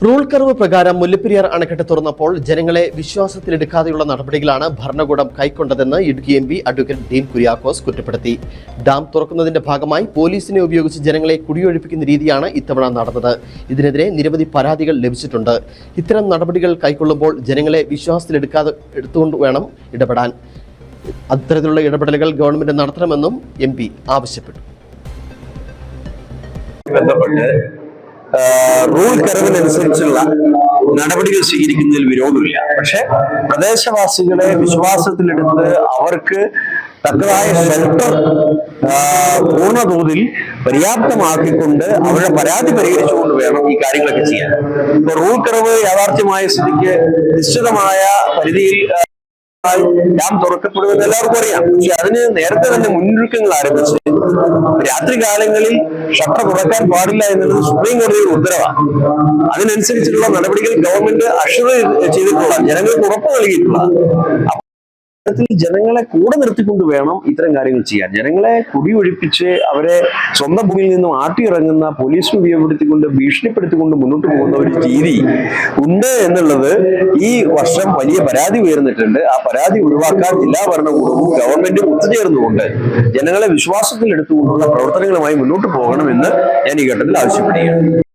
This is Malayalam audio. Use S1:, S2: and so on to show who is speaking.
S1: റൂൾ കർവ് പ്രകാരം മുല്ലപ്പെരിയാർ അണക്കെട്ട് തുറന്നപ്പോൾ ജനങ്ങളെ വിശ്വാസത്തിലെടുക്കാതെയുള്ള നടപടികളാണ് ഭരണകൂടം കൈക്കൊണ്ടതെന്ന് ഇടുക്കി എംപി അഡ്വക്കേറ്റ് ഡീൻ കുര്യാക്കോസ് കുറ്റപ്പെടുത്തി. ഡാം തുറക്കുന്നതിന്റെ ഭാഗമായി പോലീസിനെ ഉപയോഗിച്ച് ജനങ്ങളെ കുടിയൊഴിപ്പിക്കുന്ന രീതിയാണ് ഇത്തവണ നടന്നത്. ഇതിനെതിരെ നിരവധി പരാതികൾ ലഭിച്ചിട്ടുണ്ട്. ഇത്തരം നടപടികൾ കൈക്കൊള്ളുമ്പോൾ ജനങ്ങളെ വിശ്വാസത്തിലെടുത്തുകൊണ്ട് വേണം ഇടപെടാൻ. അത്തരത്തിലുള്ള ഇടപെടലുകൾ ഗവൺമെന്റ് നടത്തണമെന്നും എംപി ആവശ്യപ്പെട്ടു.
S2: റൂൾ കർവിനനുസരിച്ചുള്ള നടപടികൾ സ്വീകരിക്കുന്നതിൽ വിരോധമില്ല. പക്ഷെ പ്രദേശവാസികളെ വിശ്വാസത്തിലെടുത്ത് അവർക്ക് തക്കതായ ഷെൽട്ടർ പൂർണ്ണതോതിൽ പര്യാപ്തമാക്കിക്കൊണ്ട് അവരുടെ പരാതി പരിഹരിച്ചുകൊണ്ട് വേണം ഈ കാര്യങ്ങളൊക്കെ ചെയ്യാൻ. ഇപ്പൊ റൂൾ കർവ് യാഥാർത്ഥ്യമായ സ്ഥിതിക്ക് നിശ്ചിതമായ പരിധിയിൽ ഡാം തുറക്കപ്പെടുമെന്ന് എല്ലാവർക്കും അറിയാം. പക്ഷെ അതിന് നേരത്തെ തന്നെ മുന്നൊരുക്കങ്ങൾ ആരംഭിച്ച് രാത്രികാലങ്ങളിൽ ഷട്ടർ തുറക്കാൻ പാടില്ല എന്നുള്ളത് സുപ്രീം കോടതിയുടെ ഉത്തരവാണ്. അതിനനുസരിച്ചുള്ള നടപടികൾ ഗവൺമെന്റ് അഷ്വർ ചെയ്തിട്ടുള്ള, ജനങ്ങൾക്ക് ഉറപ്പ് നൽകിയിട്ടുള്ള. ജനങ്ങളെ കൂടെ നിർത്തിക്കൊണ്ട് വേണം ഇത്തരം കാര്യങ്ങൾ ചെയ്യാൻ. ജനങ്ങളെ കുടിയൊഴിപ്പിച്ച് അവരെ സ്വന്തം ഭൂമിയിൽ നിന്നും ആട്ടിയിറങ്ങുന്ന, പോലീസിനെ ഉപയോഗപ്പെടുത്തിക്കൊണ്ട് ഭീഷണിപ്പെടുത്തിക്കൊണ്ട് മുന്നോട്ട് പോകുന്ന ഒരു രീതി ഉണ്ട് എന്നുള്ളത് ഈ വർഷം വലിയ പരാതി ഉയർന്നിട്ടുണ്ട്. ആ പരാതി ഒഴിവാക്കാൻ ജില്ലാ ഭരണകൂടവും ഗവൺമെന്റും ഒത്തുചേർന്നുകൊണ്ട് ജനങ്ങളെ വിശ്വാസത്തിൽ എടുത്തുകൊണ്ടുള്ള പ്രവർത്തനങ്ങളുമായി മുന്നോട്ട് പോകണമെന്ന് ഞാൻ ഈ ഘട്ടത്തിൽ ആവശ്യപ്പെടുകയാണ്.